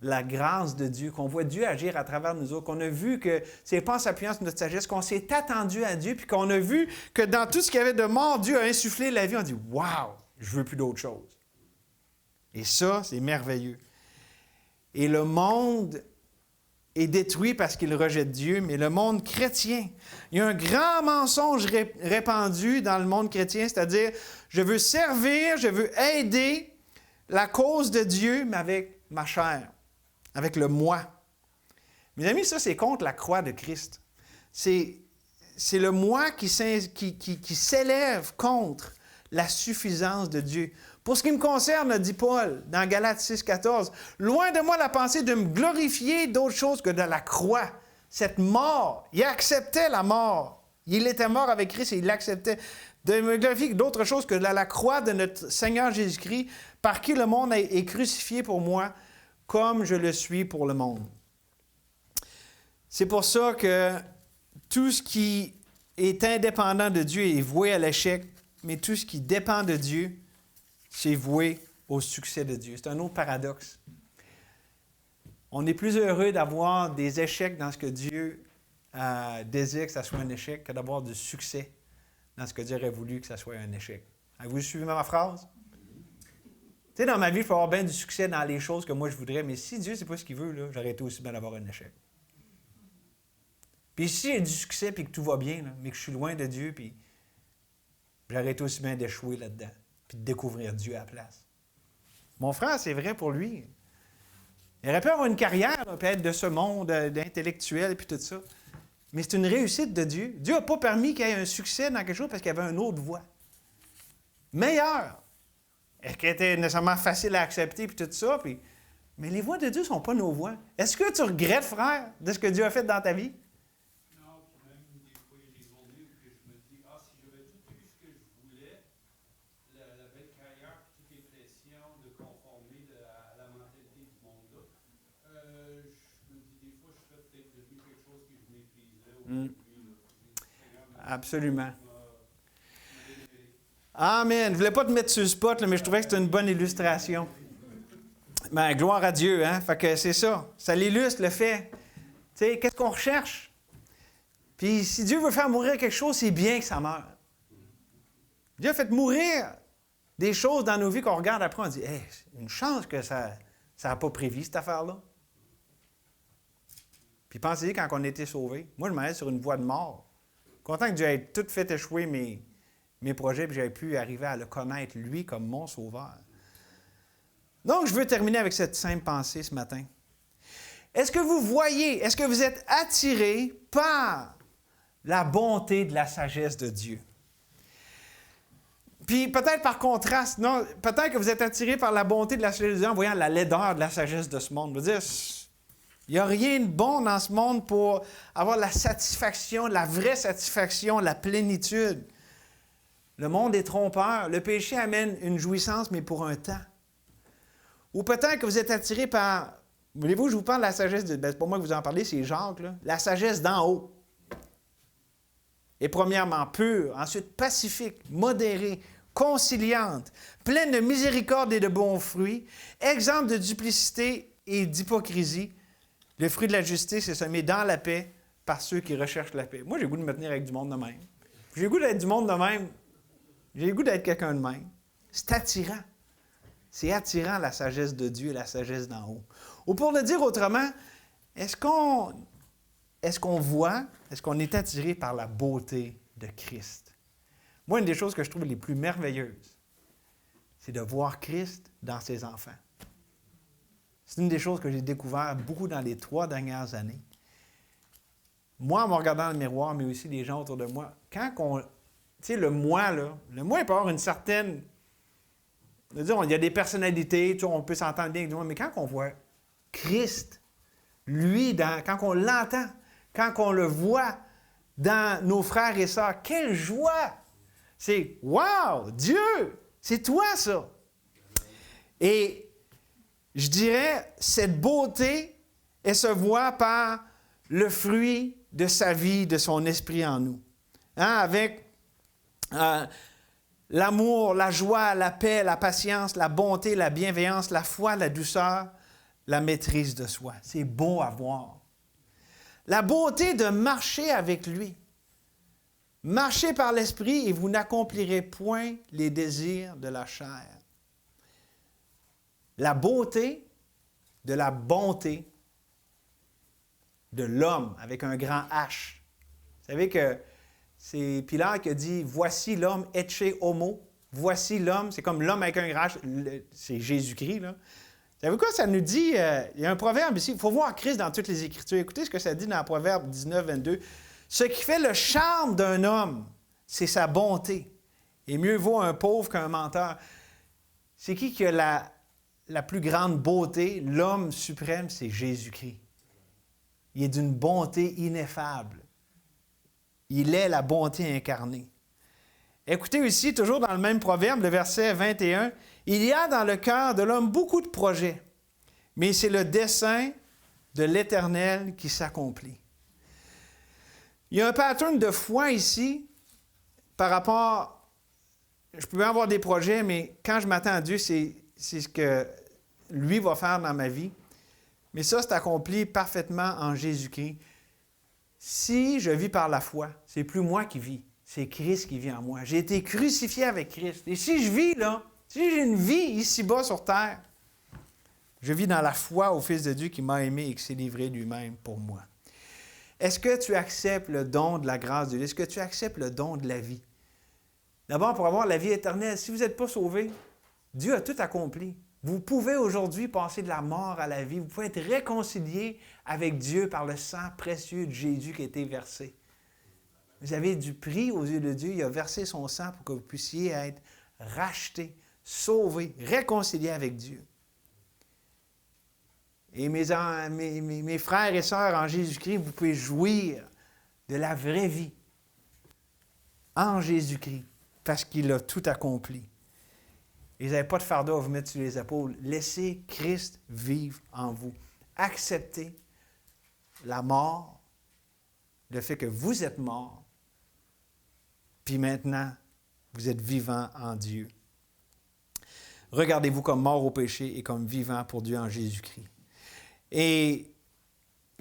la grâce de Dieu, qu'on voit Dieu agir à travers nous autres, qu'on a vu que ce n'est pas en s'appuyant sur notre sagesse, qu'on s'est attendu à Dieu, puis qu'on a vu que dans tout ce qu'il y avait de mort, Dieu a insufflé la vie. On dit « Wow, je veux plus d'autre chose. » Et ça, c'est merveilleux. Et le monde est détruit parce qu'il rejette Dieu, mais le monde chrétien, il y a un grand mensonge répandu dans le monde chrétien, c'est-à-dire, je veux servir, je veux aider la cause de Dieu, mais avec ma chair, avec le moi. Mes amis, ça, c'est contre la croix de Christ. C'est le moi qui s'élève contre la suffisance de Dieu. Pour ce qui me concerne, dit Paul dans Galates 6, 14, « Loin de moi la pensée de me glorifier d'autre chose que de la croix. » Cette mort, il acceptait la mort. Il était mort avec Christ et il l'acceptait. De me glorifier d'autre chose que de la croix de notre Seigneur Jésus-Christ, par qui le monde est crucifié pour moi, comme je le suis pour le monde. C'est pour ça que tout ce qui est indépendant de Dieu est voué à l'échec, mais tout ce qui dépend de Dieu, c'est voué au succès de Dieu. C'est un autre paradoxe. On est plus heureux d'avoir des échecs dans ce que Dieu désire que ça soit un échec que d'avoir du succès dans ce que Dieu aurait voulu que ça soit un échec. Avez-vous suivi ma phrase? Tu sais, dans ma vie, il faut avoir bien du succès dans les choses que moi je voudrais, mais si Dieu, c'est pas ce qu'il veut, là, j'aurais été aussi bien d'avoir un échec. Puis si j'ai du succès puis que tout va bien, là, mais que je suis loin de Dieu, puis j'aurais été aussi bien d'échouer là-dedans, puis de découvrir Dieu à la place. Mon frère, c'est vrai pour lui. Il aurait pu avoir une carrière, là, puis être de ce monde d'intellectuel, puis tout ça. Mais c'est une réussite de Dieu. Dieu n'a pas permis qu'il y ait un succès dans quelque chose parce qu'il y avait une autre voie. Meilleure. Est-ce qu'elle était nécessairement facile à accepter, puis tout ça, puis... Mais les voies de Dieu ne sont pas nos voies. Est-ce que tu regrettes, frère, de ce que Dieu a fait dans ta vie? Non, puis même des fois, il y a des journées où je me dis, ah, si j'avais tout eu ce que je voulais, la belle carrière, puis toutes les pressions de conformer à la mentalité du monde-là, je me dis, des fois, je serais peut-être devenu quelque chose que je mépriserais aujourd'hui. Absolument. Amen. Je ne voulais pas te mettre sur le spot, là, mais je trouvais que c'était une bonne illustration. Ben, gloire à Dieu, hein? Fait que c'est ça. Ça l'illustre, le fait. Tu sais, qu'est-ce qu'on recherche? Puis si Dieu veut faire mourir quelque chose, c'est bien que ça meure. Dieu a fait mourir des choses dans nos vies qu'on regarde après, on dit, hey, c'est une chance que ça n'a pas prévu, cette affaire-là. Puis pensez-y quand on a été sauvés. Moi, je m'arrête sur une voie de mort. Content que Dieu ait tout fait échouer mes projets, puis j'avais pu arriver à le connaître, lui, comme mon sauveur. Donc, je veux terminer avec cette simple pensée ce matin. Est-ce que vous voyez, est-ce que vous êtes attiré par la bonté de la sagesse de Dieu? Puis peut-être par contraste, non, peut-être que vous êtes attiré par la bonté de la sagesse de Dieu en voyant la laideur de la sagesse de ce monde. Je veux dire, il n'y a rien de bon dans ce monde pour avoir la satisfaction, la vraie satisfaction, la plénitude. Le monde est trompeur. Le péché amène une jouissance, mais pour un temps. Ou peut-être que vous êtes attiré par... Voulez-vous que je vous parle de la sagesse de... c'est pas moi que vous en parlez, c'est Jacques, là. La sagesse d'en haut. Et premièrement, pure, ensuite pacifique, modérée, conciliante, pleine de miséricorde et de bons fruits, exempte de duplicité et d'hypocrisie. Le fruit de la justice est semé dans la paix par ceux qui recherchent la paix. Moi, j'ai le goût de me tenir avec du monde de même. J'ai le goût d'être du monde de même. J'ai le goût d'être quelqu'un de même. C'est attirant. C'est attirant la sagesse de Dieu et la sagesse d'en haut. Ou pour le dire autrement, est-ce qu'on voit, est-ce qu'on est attiré par la beauté de Christ? Moi, une des choses que je trouve les plus merveilleuses, c'est de voir Christ dans ses enfants. C'est une des choses que j'ai découvert beaucoup dans les 3 dernières années. Moi, en me regardant dans le miroir, mais aussi les gens autour de moi, quand on... Tu sais, le moi, là, le moi, il peut avoir une certaine... Je veux dire, il y a des personnalités, tu vois, on peut s'entendre bien avec nous, mais quand on voit Christ, lui, quand on l'entend, quand on le voit dans nos frères et sœurs, quelle joie! C'est « Wow! Dieu! C'est toi, ça! » Et je dirais, cette beauté, elle se voit par le fruit de sa vie, de son esprit en nous. Hein? Avec l'amour, la joie, la paix, la patience, la bonté, la bienveillance, la foi, la douceur, la maîtrise de soi. C'est beau à voir. La beauté de marcher avec lui. Marchez par l'esprit et vous n'accomplirez point les désirs de la chair. La beauté de la bonté de l'homme, avec un grand H. Vous savez que c'est Pilate qui a dit « Voici l'homme, ecce homo ». Voici l'homme, c'est comme l'homme avec un grand H, c'est Jésus-Christ, là. Vous savez quoi, ça nous dit, il y a un proverbe ici, il faut voir Christ dans toutes les Écritures. Écoutez ce que ça dit dans le proverbe 19, 22. « Ce qui fait le charme d'un homme, c'est sa bonté. Et mieux vaut un pauvre qu'un menteur. » C'est qui a la plus grande beauté? L'homme suprême, c'est Jésus-Christ. Il est d'une bonté ineffable. Il est la bonté incarnée. Écoutez ici, toujours dans le même proverbe, le verset 21, « Il y a dans le cœur de l'homme beaucoup de projets, mais c'est le dessein de l'Éternel qui s'accomplit. » Il y a un pattern de foi ici par rapport... Je peux avoir des projets, mais quand je m'attends à Dieu, c'est ce que lui va faire dans ma vie. Mais ça, c'est accompli parfaitement en Jésus-Christ. Si je vis par la foi, c'est plus moi qui vis, c'est Christ qui vit en moi. J'ai été crucifié avec Christ. Et si je vis là, si j'ai une vie ici-bas sur terre, je vis dans la foi au Fils de Dieu qui m'a aimé et qui s'est livré lui-même pour moi. Est-ce que tu acceptes le don de la grâce de Dieu? Est-ce que tu acceptes le don de la vie? D'abord, pour avoir la vie éternelle, si vous n'êtes pas sauvé, Dieu a tout accompli. Vous pouvez aujourd'hui passer de la mort à la vie. Vous pouvez être réconcilié avec Dieu par le sang précieux de Jésus qui a été versé. Vous avez du prix aux yeux de Dieu. Il a versé son sang pour que vous puissiez être rachetés, sauvés, réconciliés avec Dieu. Et mes frères et sœurs en Jésus-Christ, vous pouvez jouir de la vraie vie en Jésus-Christ parce qu'il a tout accompli. Et vous n'avez pas de fardeau à vous mettre sur les épaules. Laissez Christ vivre en vous. Acceptez la mort, le fait que vous êtes mort, puis maintenant, vous êtes vivant en Dieu. Regardez-vous comme mort au péché et comme vivant pour Dieu en Jésus-Christ. Et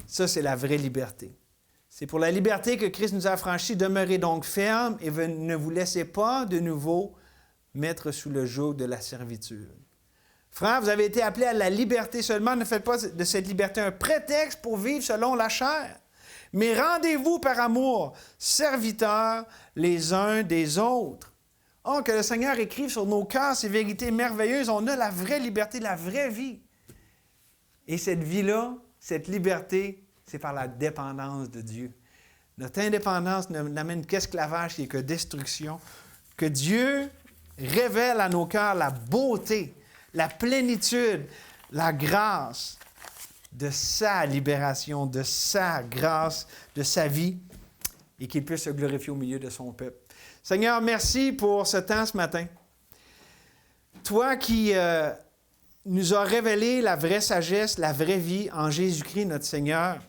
ça, c'est la vraie liberté. C'est pour la liberté que Christ nous a affranchis. Demeurez donc fermes et ne vous laissez pas de nouveau mettre sous le joug de la servitude. Frères, vous avez été appelés à la liberté seulement. Ne faites pas de cette liberté un prétexte pour vivre selon la chair. Mais rendez-vous par amour, serviteurs les uns des autres. Oh, que le Seigneur écrive sur nos cœurs ces vérités merveilleuses. On a la vraie liberté, la vraie vie. Et cette vie-là, cette liberté, c'est par la dépendance de Dieu. Notre indépendance n'amène qu'esclavage et que destruction. Que Dieu révèle à nos cœurs la beauté, la plénitude, la grâce de sa libération, de sa grâce, de sa vie, et qu'il puisse se glorifier au milieu de son peuple. Seigneur, merci pour ce temps ce matin. Toi qui nous as révélé la vraie sagesse, la vraie vie en Jésus-Christ, notre Seigneur.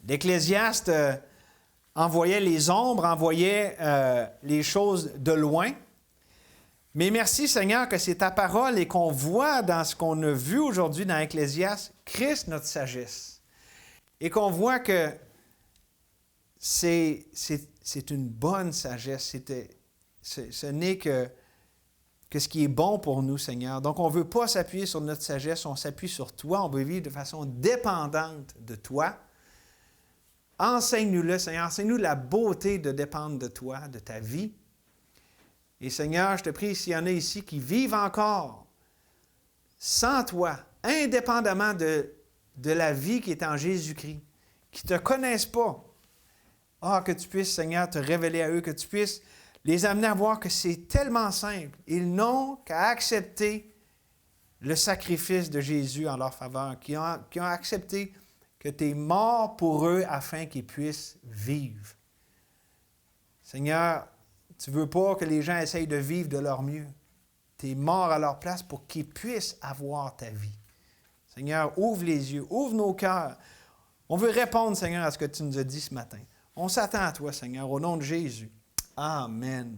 L'Ecclésiaste envoyait les ombres, envoyait les choses de loin. Mais merci, Seigneur, que c'est ta parole et qu'on voit dans ce qu'on a vu aujourd'hui dans l'Ecclésiaste, Christ, notre sagesse. Et qu'on voit que c'est une bonne sagesse. Ce n'est que ce qui est bon pour nous, Seigneur. Donc, on ne veut pas s'appuyer sur notre sagesse, on s'appuie sur toi. On veut vivre de façon dépendante de toi. Enseigne-nous-le, Seigneur. Enseigne-nous la beauté de dépendre de toi, de ta vie. Et Seigneur, je te prie, s'il y en a ici qui vivent encore sans toi, indépendamment de la vie qui est en Jésus-Christ, qui ne te connaissent pas. Ah, que tu puisses, Seigneur, te révéler à eux, que tu puisses les amener à voir que c'est tellement simple. Ils n'ont qu'à accepter le sacrifice de Jésus en leur faveur, qui ont accepté que tu es mort pour eux afin qu'ils puissent vivre. Seigneur, tu ne veux pas que les gens essayent de vivre de leur mieux. Tu es mort à leur place pour qu'ils puissent avoir ta vie. Seigneur, ouvre les yeux, ouvre nos cœurs. On veut répondre, Seigneur, à ce que tu nous as dit ce matin. On s'attend à toi, Seigneur, au nom de Jésus. Amen.